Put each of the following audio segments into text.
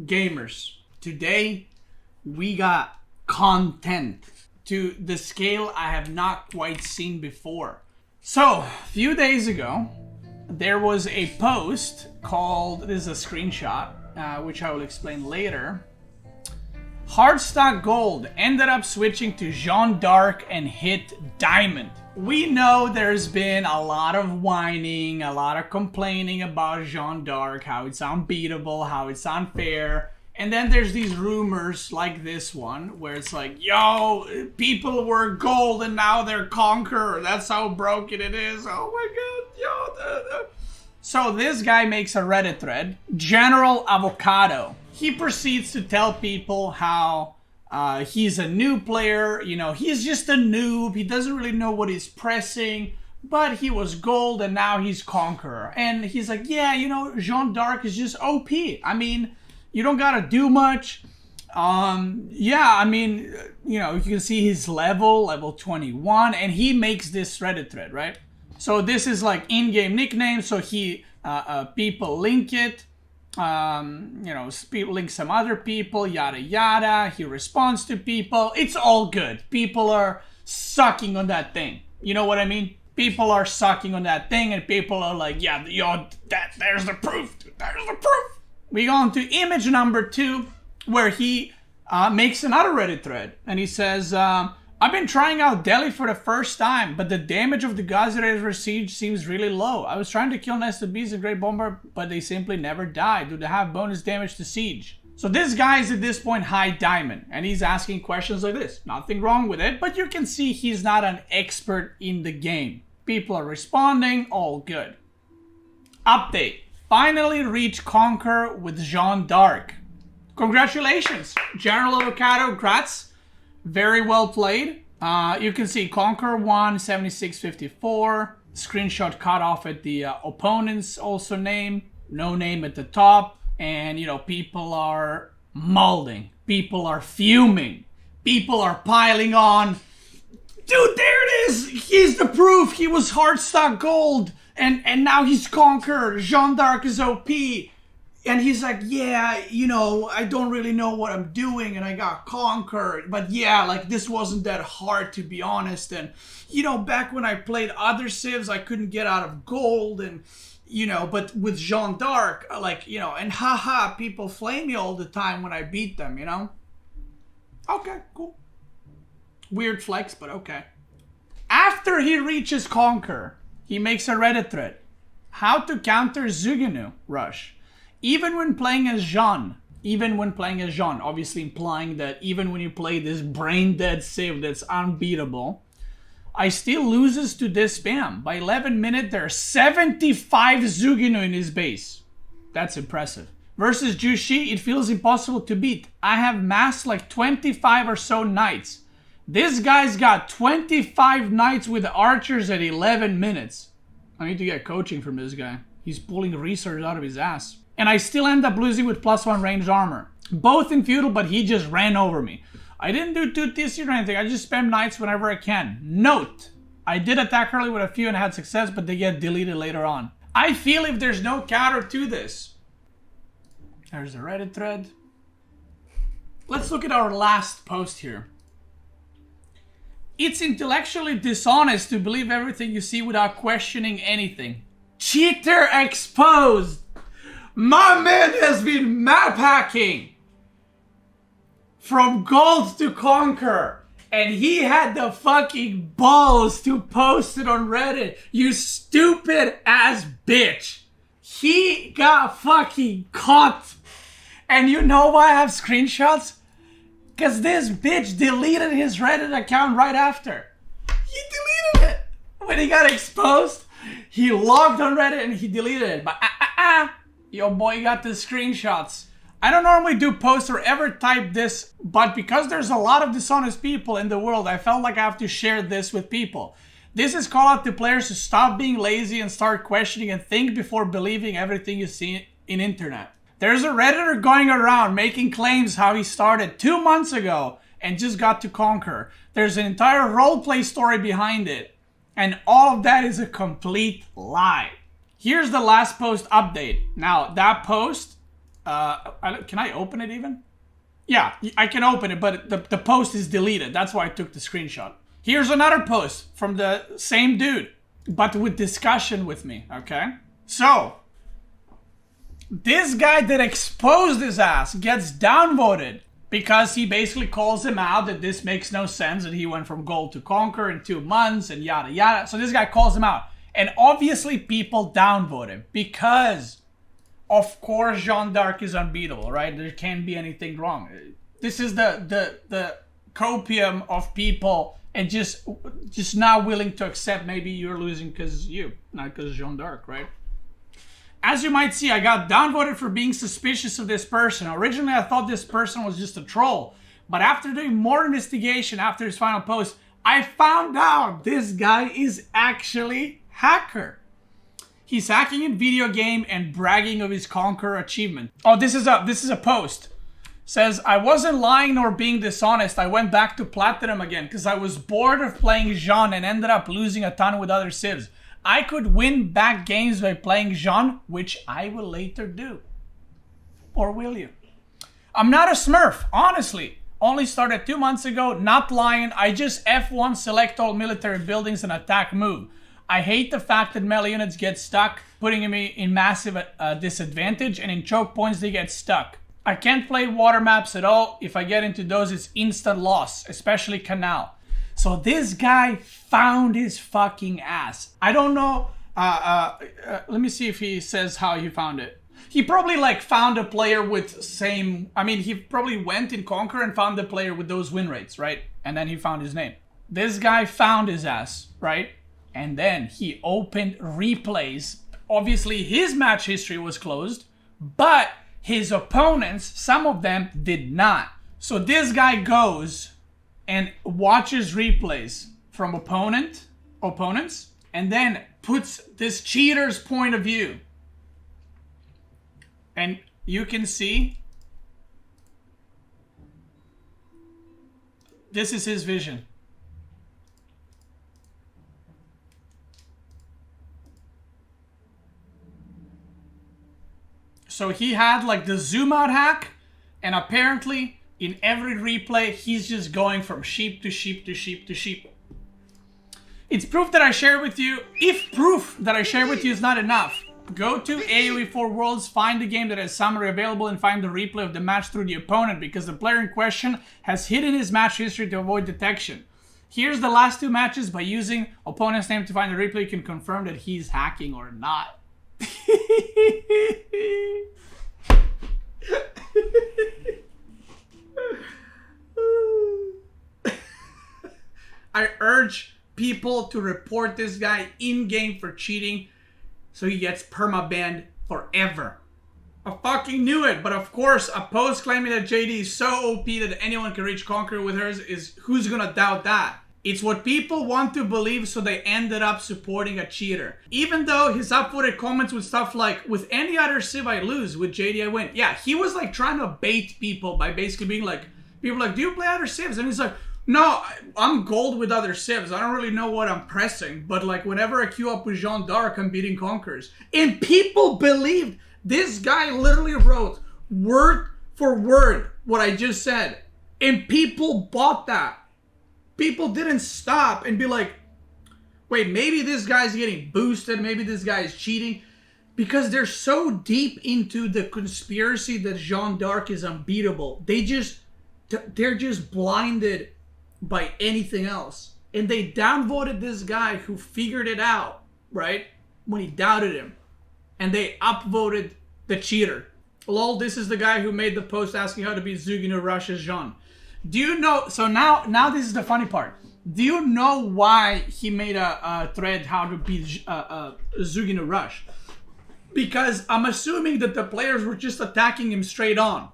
Gamers, today we got content to the scale I have not quite seen before. So, a few days ago, there was a post called, this is a screenshot, which I will explain later. Hardstock Gold ended up switching to Jeanne d'Arc and hit Diamond. We know there's been a lot of whining, a lot of complaining about Jeanne d'Arc, how it's unbeatable, how it's unfair. And then there's these rumors like this one, where it's like, yo, people were gold and now they're conqueror. That's how broken it is. Oh my god, yo. So this guy makes a Reddit thread, General Avocado. He proceeds to tell people how he's a new player, you know, he's just a noob, he doesn't really know what he's pressing, but he was gold and now he's conqueror. And he's like, yeah, you know, Jeanne d'Arc is just OP. I mean, you don't gotta do much. Yeah, I mean, you know, you can see his level 21, and he makes this Reddit thread, right? So this is like in-game nickname, so he, people link it. You know, link some other people, yada yada. He responds to people. It's all good. People are sucking on that thing. You know what I mean? People are sucking on that thing, and people are like, yeah, yo, there's the proof. There's the proof. We go on to image number 2, where he makes another Reddit thread, and he says, I've been trying out Delhi for the first time, but the damage of the Gazi Siege seems really low. I was trying to kill Nested Beast and Great Bomber, but they simply never die. Do they have bonus damage to Siege? So this guy is at this point high diamond, and he's asking questions like this. Nothing wrong with it, but you can see he's not an expert in the game. People are responding, all good. Update. Finally reached Conquer with Jeanne d'Arc. Congratulations, General Avocado, grats. Very well played. You can see Conquer won 76-54. Screenshot cut off at the opponent's also name. No name at the top. And, you know, people are molding. People are fuming. People are piling on. Dude, there it is! Here's the proof! He was Hardstock Gold! And now he's Conquer! Jeanne d'Arc is OP! And he's like, yeah, you know, I don't really know what I'm doing and I got conquered. But yeah, like this wasn't that hard to be honest. And, you know, back when I played other civs, I couldn't get out of gold. And, you know, but with Jeanne d'Arc, like, you know, and haha, people flame me all the time when I beat them, you know? Okay, cool. Weird flex, but okay. After he reaches Conquer, he makes a Reddit thread. How to counter Zuginu rush. Even when playing as Jeanne, obviously implying that even when you play this brain-dead civ that's unbeatable, I still loses to this spam. By 11 minutes, there are 75 Zuginu in his base. That's impressive. Versus Jushi, it feels impossible to beat. I have massed like 25 or so knights. This guy's got 25 knights with archers at 11 minutes. I need to get coaching from this guy. He's pulling research out of his ass. And I still end up losing with +1 ranged armor. Both in feudal, but he just ran over me. I didn't do 2 TC or anything. I just spam knights whenever I can. Note, I did attack early with a few and had success, but they get deleted later on. I feel if there's no counter to this. There's a Reddit thread. Let's look at our last post here. It's intellectually dishonest to believe everything you see without questioning anything. Cheater exposed! My man has been map hacking from gold to conquer, and he had the fucking balls to post it on Reddit. You stupid ass bitch. He got fucking caught. And you know why I have screenshots? Because this bitch deleted his Reddit account right after. He deleted it. When he got exposed, he logged on Reddit and he deleted it. But your boy got the screenshots. I don't normally do posts or ever type this, but because there's a lot of dishonest people in the world, I felt like I have to share this with people. This is call out to players to stop being lazy and start questioning and think before believing everything you see in internet. There's a Redditor going around making claims how he started 2 months ago and just got to conquer. There's an entire roleplay story behind it. And all of that is a complete lie. Here's the last post update. Now, that post Can I open it even? Yeah, I can open it, but the post is deleted. That's why I took the screenshot. Here's another post from the same dude, but with discussion with me, okay? So, this guy that exposed his ass gets downvoted because he basically calls him out that this makes no sense, that he went from gold to conquer in 2 months and yada yada. So this guy calls him out. And obviously people downvote him because, of course, Jeanne d'Arc is unbeatable, right? There can't be anything wrong. This is the copium of people and just not willing to accept maybe you're losing because not because Jeanne d'Arc, right? As you might see, I got downvoted for being suspicious of this person. Originally, I thought this person was just a troll. But after doing more investigation after his final post, I found out this guy is actually hacker. He's hacking in video game and bragging of his Conqueror achievement. Oh, this is a post. Says, I wasn't lying nor being dishonest. I went back to Platinum again because I was bored of playing Jeanne and ended up losing a ton with other civs. I could win back games by playing Jeanne, which I will later do. Or will you? I'm not a smurf, honestly. Only started 2 months ago, not lying. I just F1 select all military buildings and attack move. I hate the fact that melee units get stuck, putting me in massive disadvantage, and in choke points they get stuck. I can't play water maps at all. If I get into those, it's instant loss, especially Canal. So this guy found his fucking ass. I don't know. Let me see if he says how he found it. He probably found a player with same. I mean, he probably went in Conquer and found the player with those win rates, right? And then he found his name. This guy found his ass, right? And then he opened replays. Obviously, his match history was closed, but his opponents, some of them did not. So this guy goes and watches replays from opponents, and then puts this cheater's point of view. And you can see this is his vision. So he had the zoom out hack, and apparently in every replay, he's just going from sheep to sheep to sheep to sheep. It's proof that I share with you. If proof that I share with you is not enough, go to AOE4 Worlds, find the game that has summary available, and find the replay of the match through the opponent, because the player in question has hidden his match history to avoid detection. Here's the last 2 matches. By using opponent's name to find the replay, you can confirm that he's hacking or not. I urge people to report this guy in-game for cheating so he gets perma-banned forever. I fucking knew it, but of course, a post claiming that JD is so OP that anyone can reach Conqueror with hers is, who's gonna doubt that? It's what people want to believe, so they ended up supporting a cheater. Even though his upvoted comments with stuff like, with any other civ I lose, with JD I win. Yeah, he was trying to bait people by basically being people do you play other civs? And he's like, no, I'm gold with other civs. I don't really know what I'm pressing, but whenever I queue up with Jeanne d'Arc, I'm beating Conquerors. And people believed. This guy literally wrote word for word what I just said. And people bought that. People didn't stop and be like, wait, maybe this guy's getting boosted, maybe this guy is cheating. Because they're so deep into the conspiracy that Jeanne d'Arc is unbeatable. They're just blinded by anything else. And they downvoted this guy who figured it out, right? When he doubted him. And they upvoted the cheater. Lol, this is the guy who made the post asking how to beat Zugino Rush as Jeanne. Do you know, so now this is the funny part. Do you know why he made a thread how to beat Zugino Rush? Because I'm assuming that the players were just attacking him straight on.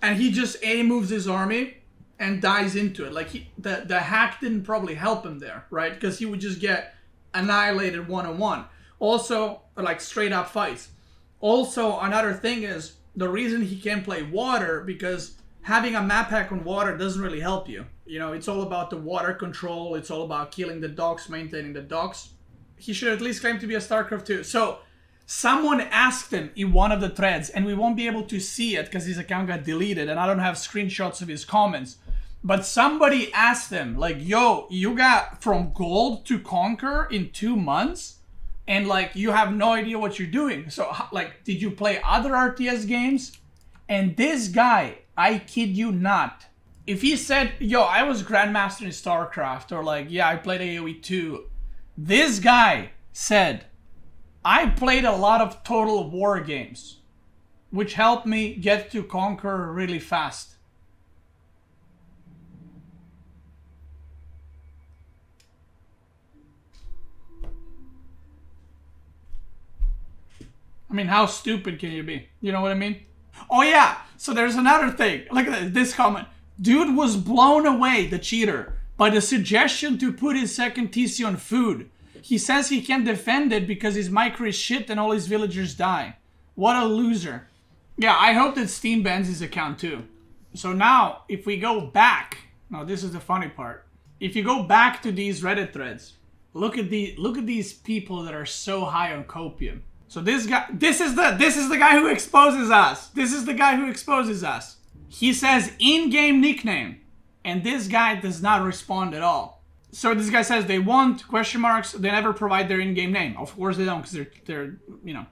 And he just A moves his army and dies into it. The hack didn't probably help him there, right? Because he would just get annihilated one-on-one. Also, straight up fights. Also, another thing is, the reason he can't play water, because having a map hack on water doesn't really help you. You know, it's all about the water control. It's all about killing the docks, maintaining the docks. He should at least claim to be a StarCraft 2. So, Someone asked him in one of the threads, and we won't be able to see it because his account got deleted and I don't have screenshots of his comments. But somebody asked him, like, yo, you got from gold to conquer in 2 months? And, like, you have no idea what you're doing. So, like, did you play other RTS games? And this guy, I kid you not, if he said, yo, I was Grandmaster in StarCraft, or like, yeah, I played AOE2, this guy said, I played a lot of Total War games, which helped me get to conquer really fast. I mean, how stupid can you be? You know what I mean? Oh yeah, so there's another thing. Look at this comment. Dude was blown away, the cheater, by the suggestion to put his second TC on food. He says he can't defend it because his micro is shit and all his villagers die. What a loser. Yeah, I hope that Steam bans his account too. So now, if we go back, now this is the funny part. If you go back to these Reddit threads, look at these people that are so high on copium. So this guy, this is the guy who exposes us. This is the guy who exposes us. He says in-game nickname, and this guy does not respond at all. So this guy says they want question marks. They never provide their in-game name. Of course they don't, because they're you know.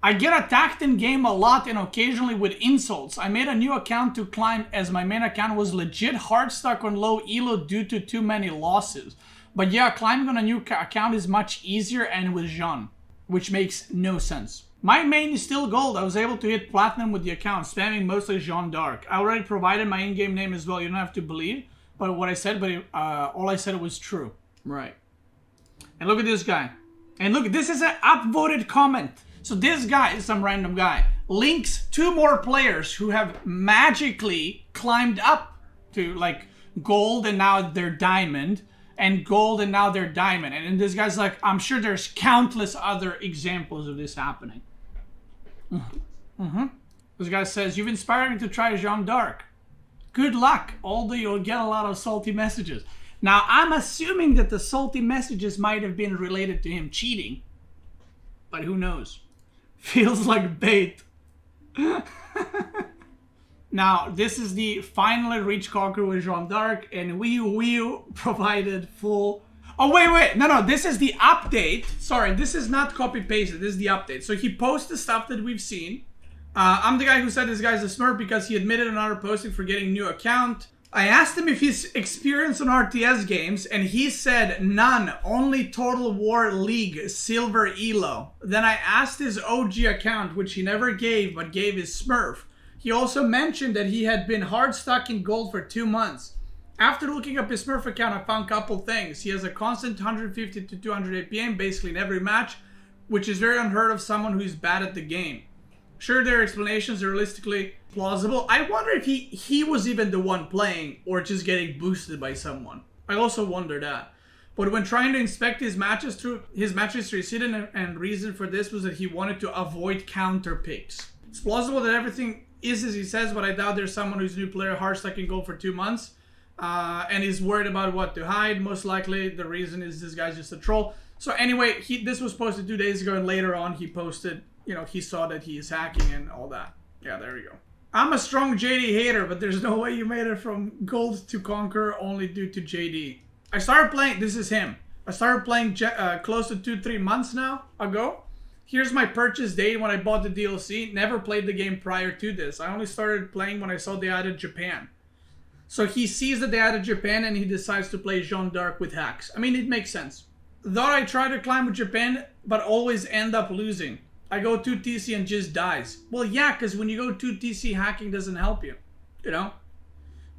I get attacked in game a lot and occasionally with insults. I made a new account to climb as my main account was legit hard stuck on low elo due to too many losses. But yeah, climbing on a new account is much easier and with Jean, which makes no sense. My main is still gold. I was able to hit platinum with the account, spamming mostly Jean d'Arc. I already provided my in-game name as well. You don't have to believe but what I said, but all I said was true. Right. And look at this guy. And look, this is an upvoted comment. So this guy is some random guy. Links 2 more players who have magically climbed up to like gold and now they're diamond. And gold and now they're diamond. And this guy's like, I'm sure there's countless other examples of this happening. This guy says, you've inspired me to try Jean d'Arc. Good luck, although you'll get a lot of salty messages. Now, I'm assuming that the salty messages might have been related to him cheating. But who knows? Feels like bait. Now, this is the finally reached conquer with Jean d'Arc, and we provided full... Oh, wait. No, this is the update. Sorry, this is not copy-pasted. This is the update. So he posts the stuff that we've seen. I'm the guy who said this guy's a smurf because he admitted in our posting for getting a new account. I asked him if he's experienced on RTS games, and he said none, only Total War League, Silver Elo. Then I asked his OG account, which he never gave, but gave his smurf. He also mentioned that he had been hard stuck in gold for 2 months. After looking up his smurf account, I found a couple things. He has a constant 150 to 200 APM basically in every match, which is very unheard of someone who's bad at the game. Sure, their explanations are realistically plausible. I wonder if he was even the one playing or just getting boosted by someone. I also wonder that. But when trying to inspect his matches through his match history, hidden and reason for this was that he wanted to avoid counter picks. It's plausible that everything is as he says, but I doubt there's someone who's a new player hard stuck in gold for 2 months and is worried about what to hide. Most likely the reason is this guy's just a troll. So anyway, this was posted 2 days ago, and later on he posted, you know, he saw that he is hacking and all that. Yeah, there you go. I'm a strong JD hater, but there's no way you made it from gold to conquer only due to JD. I started playing, this is him. I started playing close to 2-3 months now ago. Here's my purchase date when I bought the DLC. Never played the game prior to this. I only started playing when I saw they added Japan. So he sees that they added Japan and he decides to play Jean d'Arc with hacks. I mean, it makes sense. Thought I tried to climb with Japan, but always end up losing. I go 2 TC and just dies. Well, yeah, because when you go 2 TC, hacking doesn't help you. You know?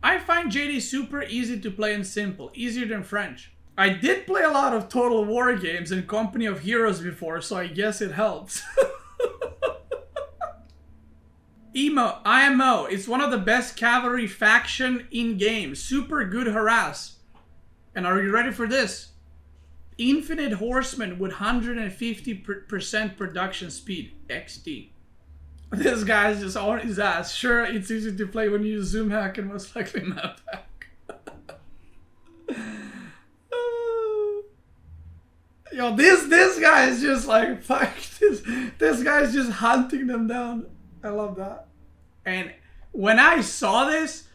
I find JD super easy to play and simple. Easier than French. I did play a lot of Total War games and Company of Heroes before, so I guess it helps. IMO. It's one of the best cavalry faction in game. Super good harass. And are you ready for this? Infinite Horseman with 150% production speed. XD. This guy's just on his ass. Sure, it's easy to play when you use zoom hack and most likely map hack. Yo, this guy is just like, fuck, this guy's just hunting them down. I love that. And when I saw this,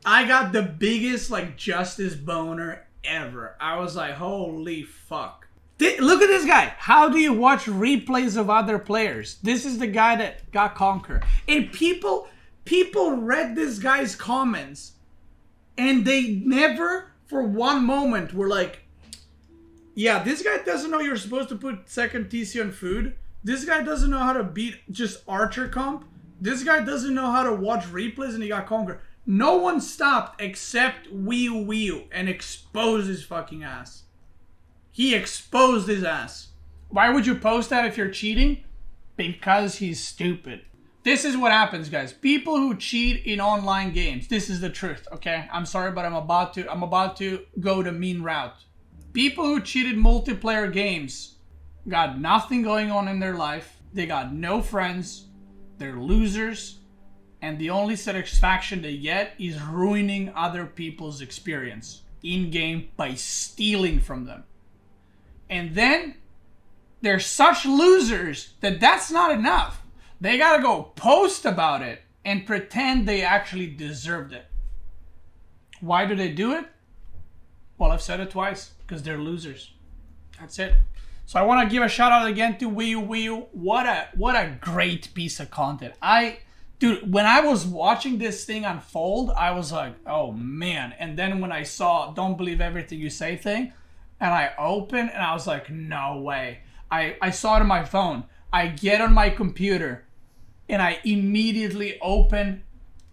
I got the biggest, like, justice boner ever. I was like, holy fuck. Look at this guy. How do you watch replays of other players? This is the guy that got conquered. And people read this guy's comments, and they never, for one moment, were like, yeah, this guy doesn't know you're supposed to put second TC on food. This guy doesn't know how to beat just Archer comp. This guy doesn't know how to watch replays, and he got conquered. No one stopped except Wii and exposed his fucking ass. He exposed his ass. Why would you post that if you're cheating? Because he's stupid. This is what happens, guys. People who cheat in online games. This is the truth, okay? I'm sorry, but I'm about to go the mean route. People who cheated multiplayer games got nothing going on in their life. They got no friends. They're losers. And the only satisfaction they get is ruining other people's experience in-game by stealing from them. And then they're such losers that that's not enough. They gotta go post about it and pretend they actually deserved it. Why do they do it? Well, I've said it twice. Because they're losers. That's it. So I want to give a shout out again to Wii. What a great piece of content. Dude, when I was watching this thing unfold, I was like, oh man. And then when I saw Don't Believe Everything You Say thing, and I opened, and I was like, no way. I saw it on my phone. I get on my computer, and I immediately open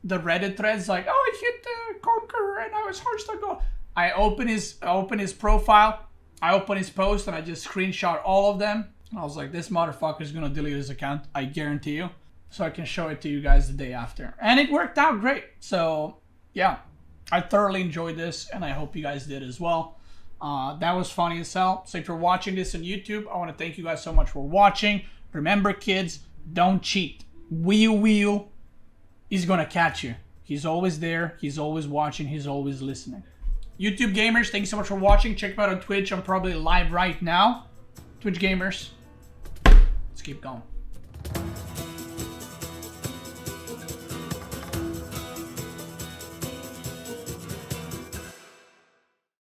the Reddit threads like, oh, I hit the Conqueror, and I was forced to go. I open his profile, I open his post, and I just screenshot all of them. I was like, this motherfucker's gonna delete his account, I guarantee you. So I can show it to you guys the day after. And it worked out great. So, yeah. I thoroughly enjoyed this, and I hope you guys did as well. That was funny as hell. So if you're watching this on YouTube, I want to thank you guys so much for watching. Remember, kids, don't cheat. Wii is gonna catch you. He's always there. He's always watching. He's always listening. YouTube gamers, thanks so much for watching. Check me out on Twitch. I'm probably live right now. Twitch gamers, let's keep going.